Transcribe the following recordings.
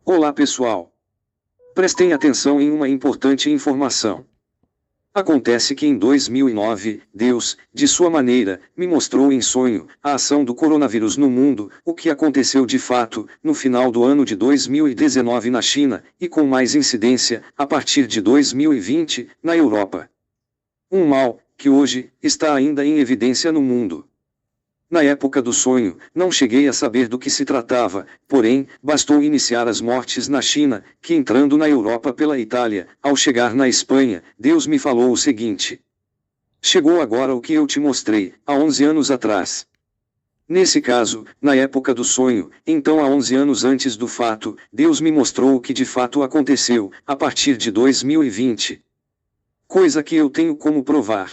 Olá pessoal. Prestem atenção em uma importante informação. Acontece que em 2009, Deus, de sua maneira, me mostrou em sonho a ação do coronavírus no mundo, o que aconteceu de fato, no final do ano de 2019 na China, e com mais incidência, a partir de 2020, na Europa. Um mal, que hoje, está ainda em evidência no mundo. Na época do sonho, não cheguei a saber do que se tratava, porém, bastou iniciar as mortes na China, que entrando na Europa pela Itália, ao chegar na Espanha, Deus me falou o seguinte. Chegou agora o que eu te mostrei, há 11 anos atrás. Nesse caso, na época do sonho, então há 11 anos antes do fato, Deus me mostrou o que de fato aconteceu, a partir de 2020. Coisa que eu tenho como provar.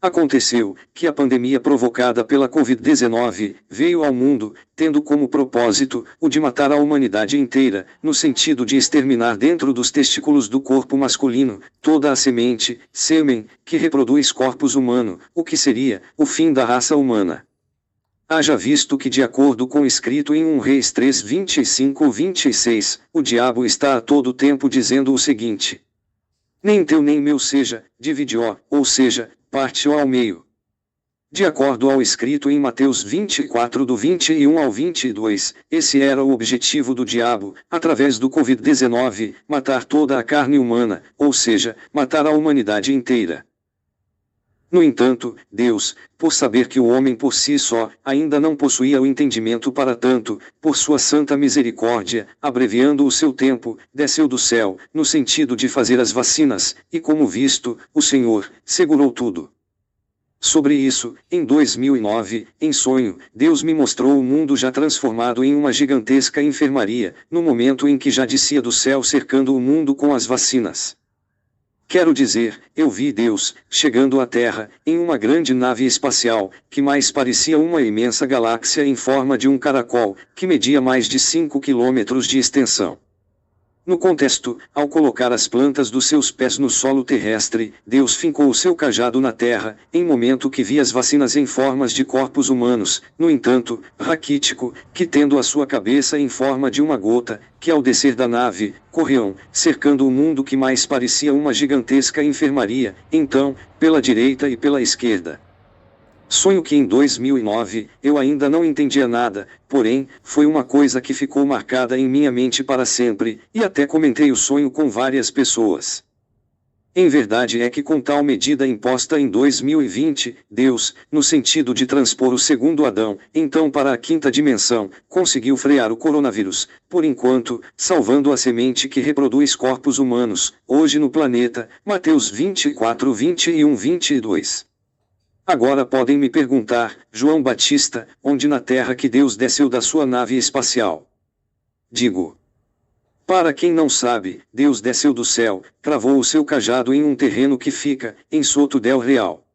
Aconteceu que a pandemia provocada pela Covid-19 veio ao mundo, tendo como propósito o de matar a humanidade inteira, no sentido de exterminar dentro dos testículos do corpo masculino toda a semente, sêmen, que reproduz corpos humanos, o que seria o fim da raça humana. Haja visto que, de acordo com o escrito em 1 Reis 3, 25-26, o diabo está a todo tempo dizendo o seguinte: nem teu nem meu seja, divide-o, ou seja, parte-o ao meio. De acordo ao escrito em Mateus 24 do 21 ao 22, esse era o objetivo do diabo, através do Covid-19, matar toda a carne humana, ou seja, matar a humanidade inteira. No entanto, Deus, por saber que o homem por si só, ainda não possuía o entendimento para tanto, por sua santa misericórdia, abreviando o seu tempo, desceu do céu, no sentido de fazer as vacinas, e como visto, o Senhor, segurou tudo. Sobre isso, em 2009, em sonho, Deus me mostrou o mundo já transformado em uma gigantesca enfermaria, no momento em que já descia do céu cercando o mundo com as vacinas. Quero dizer, eu vi Deus, chegando à Terra, em uma grande nave espacial, que mais parecia uma imensa galáxia em forma de um caracol, que media mais de 5 quilômetros de extensão. No contexto, ao colocar as plantas dos seus pés no solo terrestre, Deus fincou o seu cajado na terra, em momento que vi as vacinas em formas de corpos humanos, no entanto, raquítico, que tendo a sua cabeça em forma de uma gota, que ao descer da nave, corriam, cercando o mundo que mais parecia uma gigantesca enfermaria, então, pela direita e pela esquerda. Sonho que em 2009, eu ainda não entendia nada, porém, foi uma coisa que ficou marcada em minha mente para sempre, e até comentei o sonho com várias pessoas. Em verdade é que com tal medida imposta em 2020, Deus, no sentido de transpor o segundo Adão, então para a quinta dimensão, conseguiu frear o coronavírus, por enquanto, salvando a semente que reproduz corpos humanos, hoje no planeta, Mateus 24, 21, 22. Agora podem me perguntar, João Batista, onde na terra que Deus desceu da sua nave espacial? Digo. Para quem não sabe, Deus desceu do céu, cravou o seu cajado em um terreno que fica, em Soto del Real.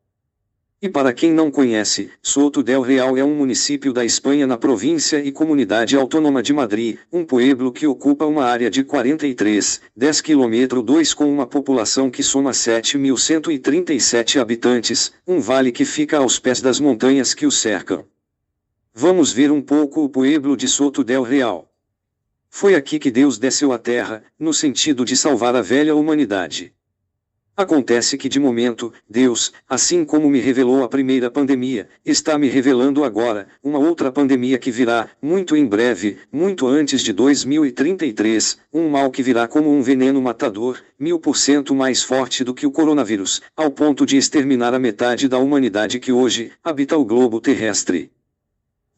E para quem não conhece, Soto del Real é um município da Espanha na província e comunidade autônoma de Madrid, um pueblo que ocupa uma área de 43,10 km, com uma população que soma 7.137 habitantes, um vale que fica aos pés das montanhas que o cercam. Vamos ver um pouco o pueblo de Soto del Real. Foi aqui que Deus desceu à terra, no sentido de salvar a velha humanidade. Acontece que de momento, Deus, assim como me revelou a primeira pandemia, está me revelando agora, uma outra pandemia que virá, muito em breve, muito antes de 2033, um mal que virá como um veneno matador, 1000% mais forte do que o coronavírus, ao ponto de exterminar a metade da humanidade que hoje, habita o globo terrestre.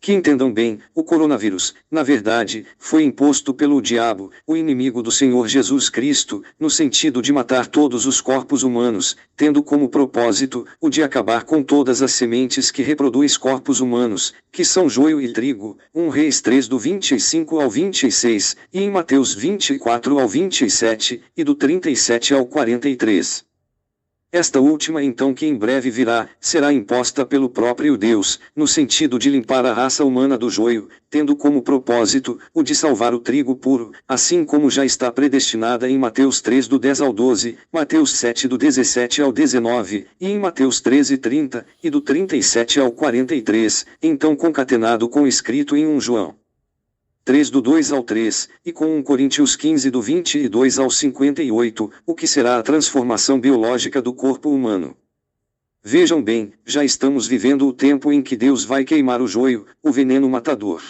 Que entendam bem, o coronavírus, na verdade, foi imposto pelo diabo, o inimigo do Senhor Jesus Cristo, no sentido de matar todos os corpos humanos, tendo como propósito, o de acabar com todas as sementes que reproduz corpos humanos, que são joio e trigo, 1 Reis 3 do 25 ao 26, e em Mateus 24 ao 27, e do 37 ao 43. Esta última então que em breve virá, será imposta pelo próprio Deus, no sentido de limpar a raça humana do joio, tendo como propósito, o de salvar o trigo puro, assim como já está predestinada em Mateus 3 do 10 ao 12, Mateus 7 do 17 ao 19, e em Mateus 13:30, e do 37 ao 43, então concatenado com o escrito em 1 João 3 do 2 ao 3, e com 1 Coríntios 15 do 22 ao 58, o que será a transformação biológica do corpo humano. Vejam bem, já estamos vivendo o tempo em que Deus vai queimar o joio, o veneno matador.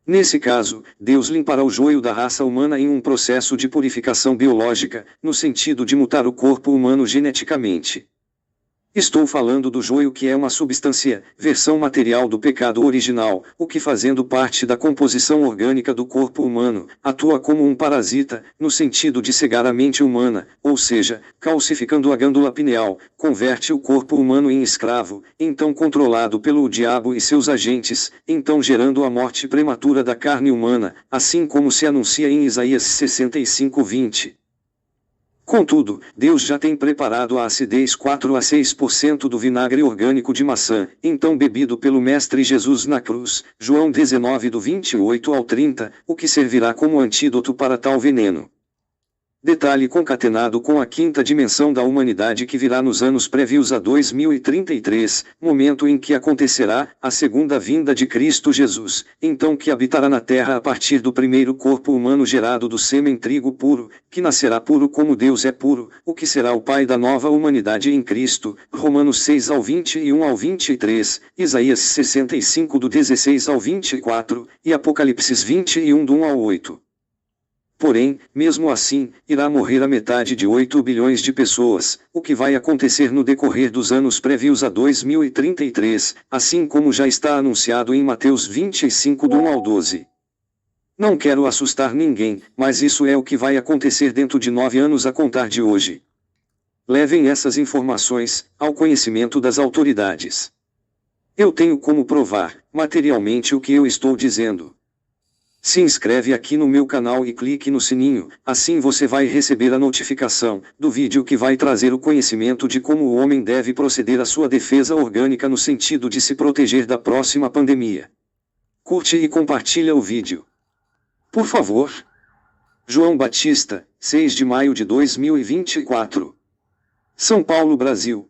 Nesse caso, Deus limpará o joio da raça humana em um processo de purificação biológica, no sentido de mutar o corpo humano geneticamente. Estou falando do joio, que é uma substância, versão material do pecado original, o que, fazendo parte da composição orgânica do corpo humano, atua como um parasita, no sentido de cegar a mente humana, ou seja, calcificando a glândula pineal, converte o corpo humano em escravo, então controlado pelo diabo e seus agentes, então gerando a morte prematura da carne humana, assim como se anuncia em Isaías 65:20. Contudo, Deus já tem preparado a acidez 4 a 6% do vinagre orgânico de maçã, então bebido pelo Mestre Jesus na cruz, João 19 do 28 ao 30, o que servirá como antídoto para tal veneno. Detalhe concatenado com a quinta dimensão da humanidade que virá nos anos prévios a 2033, momento em que acontecerá a segunda vinda de Cristo Jesus, então que habitará na terra a partir do primeiro corpo humano gerado do sêmen trigo puro, que nascerá puro como Deus é puro, o que será o Pai da nova humanidade em Cristo, Romanos 6 ao 21 ao 23, Isaías 65 do 16 ao 24, e Apocalipse 21 do 1 ao 8. Porém, mesmo assim, irá morrer a metade de 8 bilhões de pessoas, o que vai acontecer no decorrer dos anos prévios a 2033, assim como já está anunciado em Mateus 25 do 1 ao 12. Não quero assustar ninguém, mas isso é o que vai acontecer dentro de 9 anos a contar de hoje. Levem essas informações ao conhecimento das autoridades. Eu tenho como provar, materialmente, o que eu estou dizendo. Se inscreve aqui no meu canal e clique no sininho, assim você vai receber a notificação do vídeo que vai trazer o conhecimento de como o homem deve proceder à sua defesa orgânica no sentido de se proteger da próxima pandemia. Curte e compartilha o vídeo. Por favor. João Batista, 6 de maio de 2024. São Paulo, Brasil.